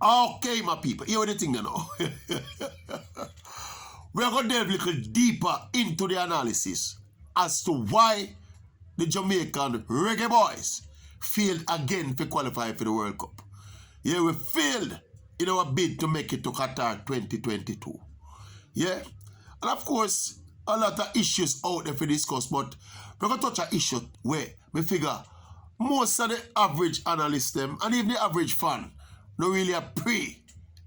Okay, my people, here what the thing now. We're going to delve a little deeper into the analysis as to why the Jamaican Reggae Boys failed again to qualify for the World Cup. Yeah, we failed in our bid to make it to Qatar 2022. Yeah, and of course, a lot of issues out there to discuss, but we're going to touch an issue where we figure most of the average analysts them and even the average fan don't really pray.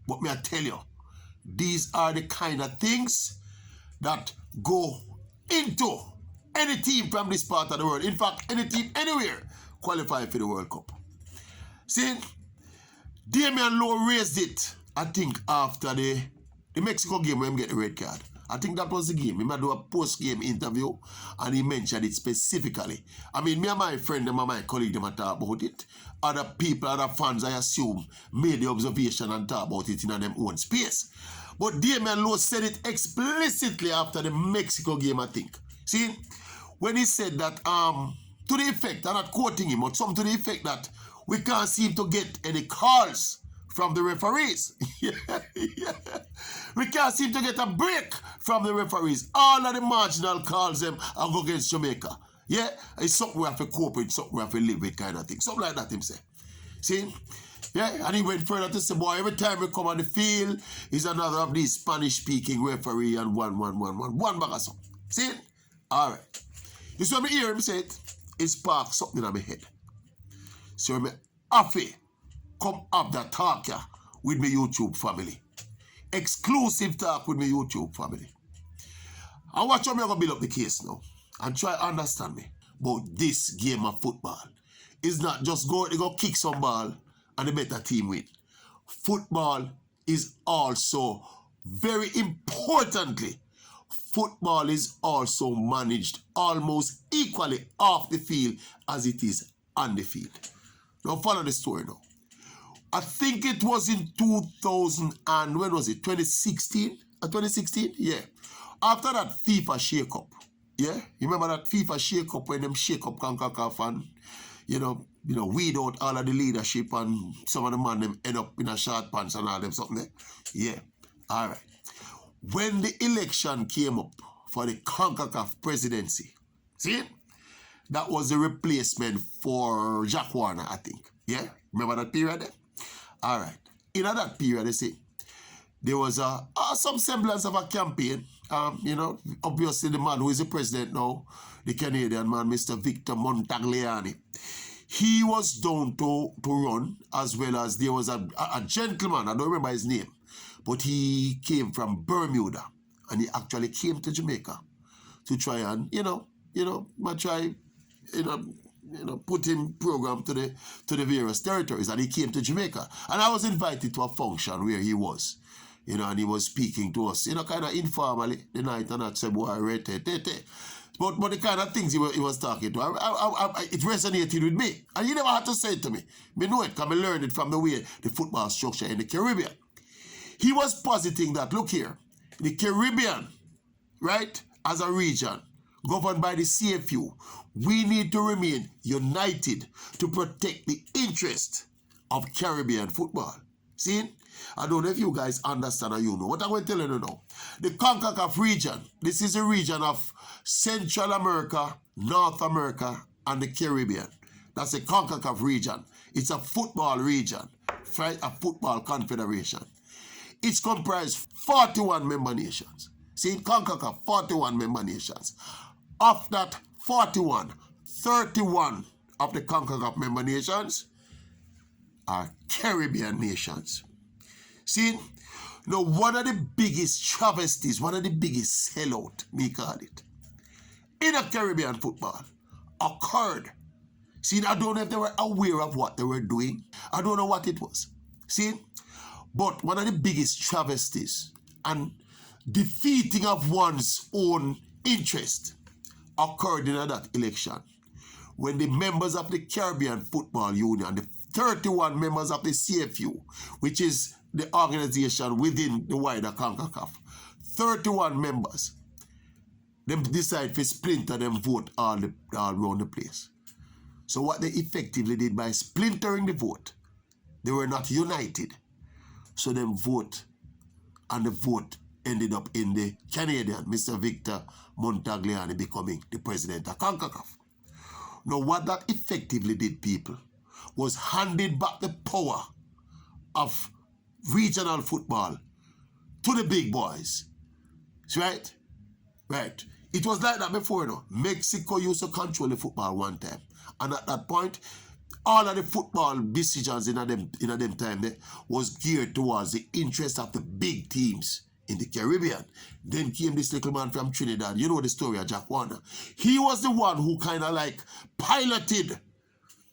But me I tell you, these are the kind of things that go into any team from this part of the world. In fact, any team anywhere qualify for the World Cup. See, Damian Lowe raised it, I think, after the Mexico game when he get the red card. I think that was the game. He might do a post-game interview and he mentioned it specifically. I mean, me and my friend and my colleague them talk about it. Other people, other fans, I assume, made the observation and talk about it in their own space. But Damian Lowe said it explicitly after the Mexico game, I think. See, when he said that, to the effect, I'm not quoting him, but something to the effect that we can't seem to get any calls from the referees. We can't seem to get a break from the referees. All of the marginal calls them and go against Jamaica. Yeah, it's something we have to cope with, something we have to live with kind of thing. Something like that, him say. See? Yeah, and he went further to say, boy, every time we come on the field, is another of these Spanish-speaking referee and one bag of something. See? All right. You see when I hear him say it sparks something in my head. So I'm happy come up that talk here with my YouTube family. Exclusive talk with my YouTube family. And watch how I'm going to build up the case now. And try to understand me about this game of football. It's not just go kick some ball and the better team win. Football is also, very importantly, football is also managed almost equally off the field as it is on the field. Now follow the story now. I think it was in 2000 and when was it? 2016? 2016? Yeah. After that FIFA shake-up. Yeah? You remember that FIFA shake-up when them shake up CONCACAF and weed out all of the leadership and some of the man them end up in a short pants and all them something there? Yeah. All right. When the election came up for the CONCACAF presidency, see? That was the replacement for Jack Warner, I think. Yeah? Remember that period there? All right. In that period, they say, there was some semblance of a campaign. Obviously the man who is the president now, the Canadian man, Mr. Victor Montagliani, he was down to run, as well as there was a gentleman, I don't remember his name, but he came from Bermuda, and he actually came to Jamaica to try and, put in program to the various territories, and he came to Jamaica. And I was invited to a function where he was, and he was speaking to us, kind of informally, the night, and I said, boy, but the kind of things he was talking to, it resonated with me. And he never had to say it to me. Me know it, because I learned it from the way the football structure in the Caribbean. He was positing that, look here, the Caribbean, right, as a region, governed by the CFU, we need to remain united to protect the interest of Caribbean football. See? I don't know if you guys understand or you know. What I'm going to tell you now. The CONCACAF region, this is a region of Central America, North America, and the Caribbean. That's the CONCACAF region. It's a football region, right? A football confederation. It's comprised 41 member nations. See, in CONCACAF, 41 member nations. Of that 41, 31 of the CONCACAF member nations are Caribbean nations. See, now one of the biggest travesties, one of the biggest sellout, me call it, in a Caribbean football occurred. See, I don't know if they were aware of what they were doing. I don't know what it was. See, but one of the biggest travesties and defeating of one's own interest occurred in that election when the members of the Caribbean Football Union, the 31 members of the CFU, which is the organization within the wider CONCACAF, 31 members, them decide to splinter them vote all around the place. So what they effectively did by splintering the vote, they were not united. So them vote, and the vote ended up in the Canadian, Mr. Victor Montagliani, becoming the president of CONCACAF. Now, what that effectively did, people, was handed back the power of regional football to the big boys. Right? Right. It was like that before, you know. Mexico used to control the football one time. And at that point, all of the football decisions in them time there was geared towards the interest of the big teams in the Caribbean. Then came this little man from Trinidad. You know the story of Jack Warner. He was the one who kind of like piloted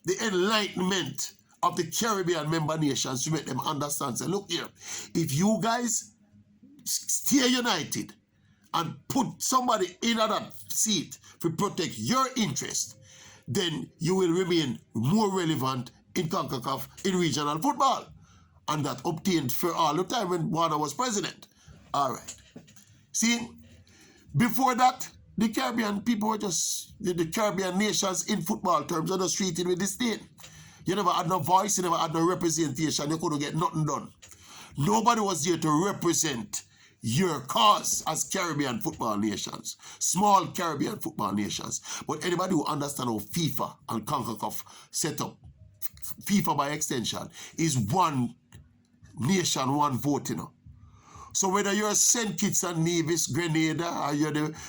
the enlightenment of the Caribbean member nations to make them understand. Say, look here, if you guys stay united and put somebody in that seat to protect your interest, then you will remain more relevant in CONCACAF in regional football. And that obtained for all the time when Warner was president. All right. See, before that, the Caribbean people were just, the Caribbean nations in football terms were just treated with disdain. You never had no voice, you never had no representation, you couldn't get nothing done. Nobody was there to represent your cause as Caribbean football nations, small Caribbean football nations. But anybody who understands how FIFA and CONCACAF set up, FIFA by extension, is one nation, one vote, you know. So whether you're St. Kitts and Nevis, Grenada, or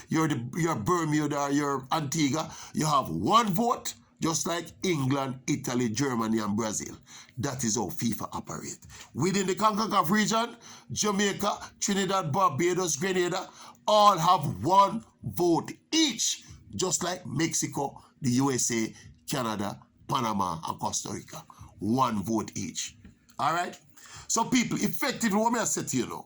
you're Bermuda, or you're Antigua, you have one vote, just like England, Italy, Germany, and Brazil. That is how FIFA operates. Within the CONCACAF region, Jamaica, Trinidad, Barbados, Grenada, all have one vote each, just like Mexico, the USA, Canada, Panama, and Costa Rica. One vote each. All right? So people, effectively, what may I say to you now?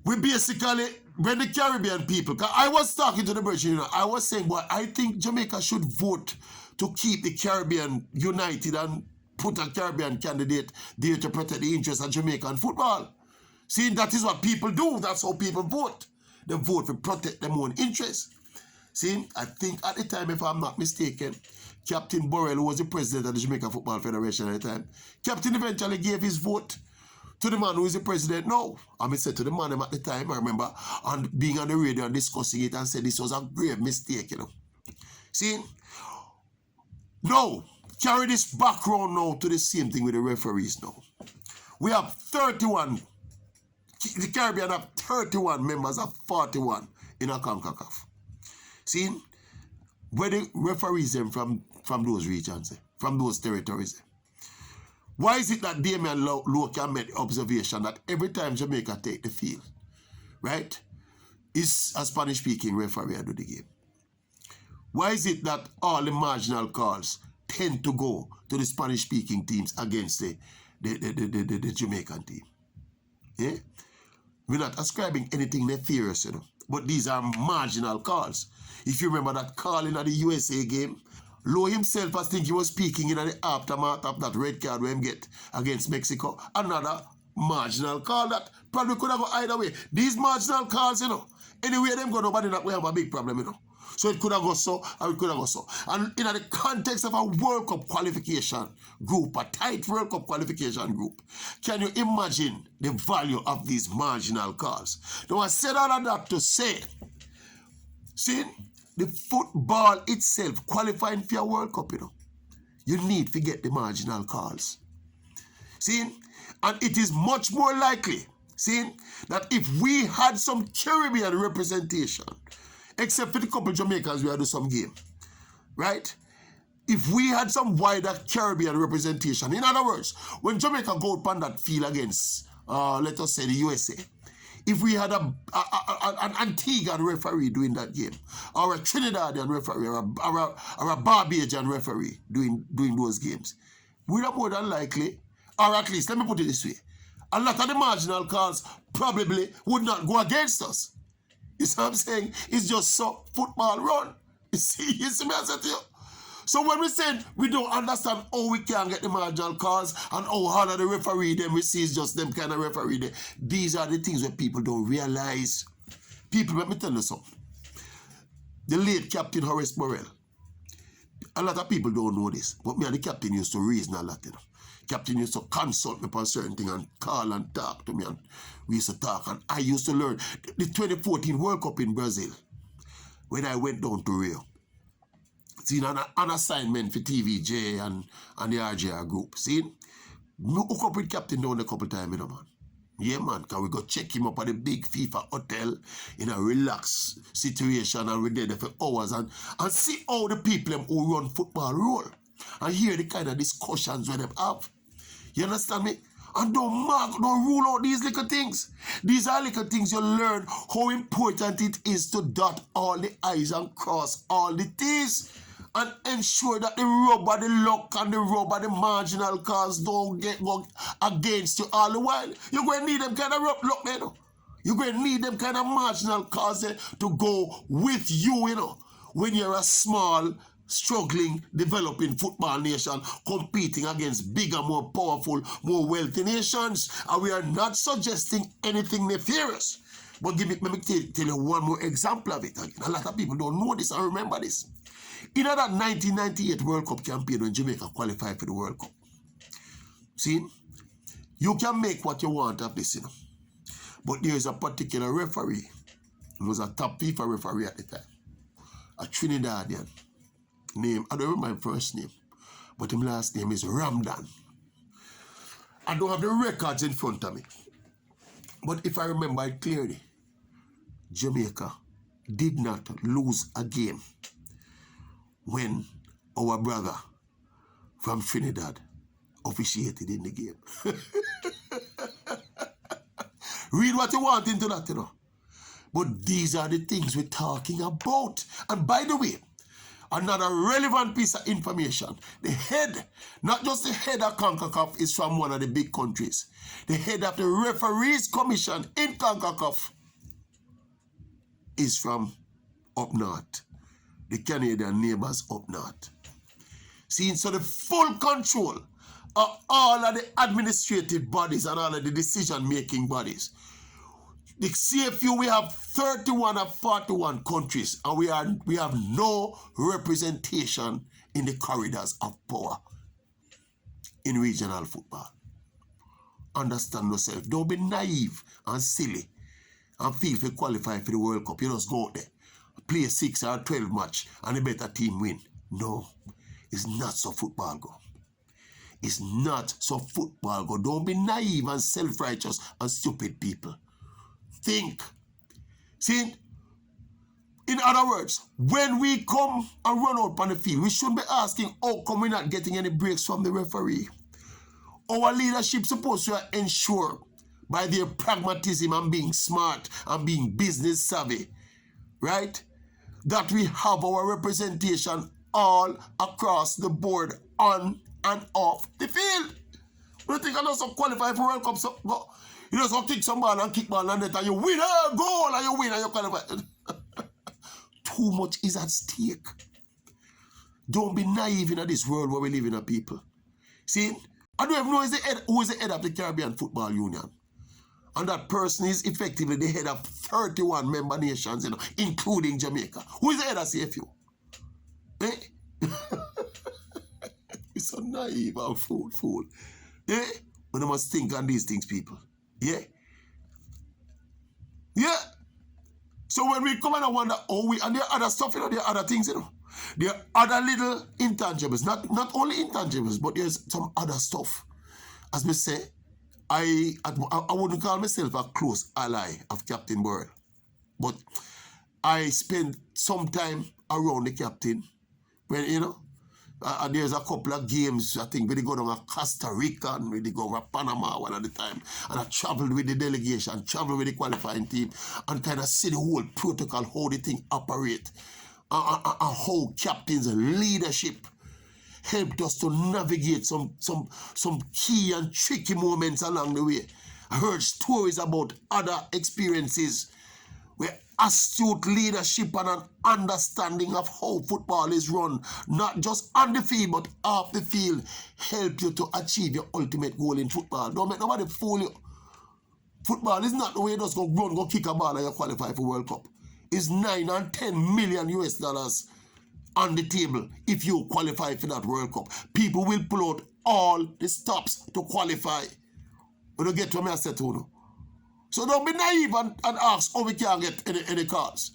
We basically, when the Caribbean people, because I was talking to the British, you know, I was saying, boy, I think Jamaica should vote to keep the Caribbean united and put a Caribbean candidate there to protect the interests of Jamaican football. See, that is what people do. That's how people vote. They vote to protect their own interests. See, I think at the time, if I'm not mistaken, Captain Burrell, who was the president of the Jamaica Football Federation at the time, Captain eventually gave his vote to the man who is the president now. I said to the man at the time, I remember, and being on the radio and discussing it, and said this was a grave mistake, you know. See, now, carry this background now to the same thing with the referees now. We have 31, the Caribbean have 31 members of 41 in a CONCACAF. See, where the referees them from those regions, from those territories. Why is it that Damian Lowe can make the observation that every time Jamaica take the field, right, is a Spanish-speaking referee do the game? Why is it that all the marginal calls tend to go to the Spanish-speaking teams against the Jamaican team? Yeah? We're not ascribing anything nefarious, you know, but these are marginal calls. If you remember that call in the USA game, Lowe himself, I think he was speaking in the aftermath of that red card we him get against Mexico. Another marginal call that probably could have gone either way. These marginal calls, you know, anyway them go, nobody not we have a big problem, you know. So it could have gone so, or it could have gone so. And in the context of a World Cup qualification group, a tight World Cup qualification group, can you imagine the value of these marginal calls? Now I said all of that to say, see, the football itself, qualifying for a World Cup, you know, you need to get the marginal calls. See, and it is much more likely, see, that if we had some Caribbean representation, except for the couple Jamaicans we had do some game, right? If we had some wider Caribbean representation, in other words, when Jamaica go up on that field against, let us say, the USA, if we had an Antiguan referee doing that game, or a Trinidadian referee, or a Barbadian referee doing those games, we'd have more than likely, or at least, let me put it this way, a lot of the marginal calls probably would not go against us. You see what I'm saying? It's just so football run. You see me, I said to you? So when we said we don't understand how we can get the marginal calls and how hard of the referee them we see is just them kind of referee there, these are the things that people don't realize. People, let me tell you something. The late Captain Horace Burrell, a lot of people don't know this, but me and the captain used to reason a lot, you know. Captain used to consult me on certain things and call and talk to me, and we used to talk, and I used to learn. The 2014 World Cup in Brazil, when I went down to Rio, seen an assignment for TVJ and the RJR group, see, me hook up with Captain down a couple times, you know, man. Yeah, man, can we go check him up at the big FIFA hotel in a relaxed situation, and we're there for hours and see how the people who run football roll and hear the kind of discussions where they have. You understand me? And don't rule out these little things. These are little things you learn how important it is to dot all the I's and cross all the T's and ensure that the rub of the luck and the rub of the marginal cause don't go against you all the while. You're going to need them kind of luck, you know. You're going to need them kind of marginal cause to go with you, you know, when you're a small, struggling, developing football nation competing against bigger, more powerful, more wealthy nations. And we are not suggesting anything nefarious. But let me tell you one more example of it. A lot of people don't know this and remember this. In that 1998 World Cup campaign when Jamaica qualified for the World Cup, see, you can make what you want of this, you know. But there is a particular referee. He was a top FIFA referee at the time. A Trinidadian. Name, I don't remember my first name, but his last name is Ramdan. I don't have the records in front of me, but if I remember it clearly, Jamaica did not lose a game when our brother from Trinidad officiated in the game. Read what you want into that, you know. But these are the things we're talking about. And by the way, another relevant piece of information. The head, not just the head of CONCACAF, is from one of the big countries. The head of the referees commission in CONCACAF is from up north. The Canadian neighbors up north. See, so the full control of all of the administrative bodies and all of the decision-making bodies. The CFU, we have 31 or 41 countries, and we have no representation in the corridors of power in regional football. Understand yourself. Don't be naive and silly and feel to qualify for the World Cup. You just go out there, play a 6 or 12 match, and the better team win. No, it's not so football go. It's not so football go. Don't be naive and self-righteous and stupid people. Think. See, in other words, when we come and run out on the field, we shouldn't be asking, how come we're not getting any breaks from the referee? Our leadership is supposed to ensure by their pragmatism and being smart and being business savvy, right, that we have our representation all across the board on and off the field. We don't think I know some qualify for World Cup, so go. You just go kick some ball and kick ball and net and you win a goal and you win and you qualify. Too much is at stake. Don't be naive in this world where we live in, people. See, I don't even know who is the head of the Caribbean Football Union. And that person is effectively the head of 31 member nations, you know, including Jamaica. Who is the head of CFU? Eh? You're so naive and fool. Eh? We must think on these things, people. Yeah. Yeah. So when we come and I wonder, and there are other stuff, you know, there are other things, you know. There are other little intangibles, not only intangibles, but there's some other stuff. As me say, I wouldn't call myself a close ally of Captain Burrell, but I spend some time around the captain when, you know, there's a couple of games, I think, where they go down to Costa Rica and where they go to Panama one at the time. And I traveled with the delegation, traveled with the qualifying team, and kind of see the whole protocol, how the thing operate, and how captain's leadership helped us to navigate some key and tricky moments along the way. I heard stories about other experiences where astute leadership and an understanding of how football is run, not just on the field, but off the field, help you to achieve your ultimate goal in football. Don't make nobody fool you. Football is not the way you just go run, go kick a ball and you qualify for World Cup. It's 9 and 10 million US dollars on the table if you qualify for that World Cup. People will pull out all the stops to qualify. We don't get what I said to you. So don't be naive and ask how we can get any cards.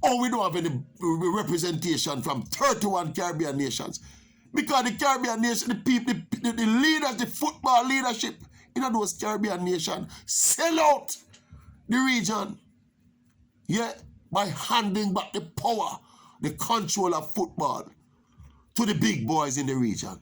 Or we don't have any representation from 31 Caribbean nations. Because the Caribbean nation, the people, the leaders, the football leadership in those Caribbean nations sell out the region. Yeah, by handing back the power, the control of football to the big boys in the region.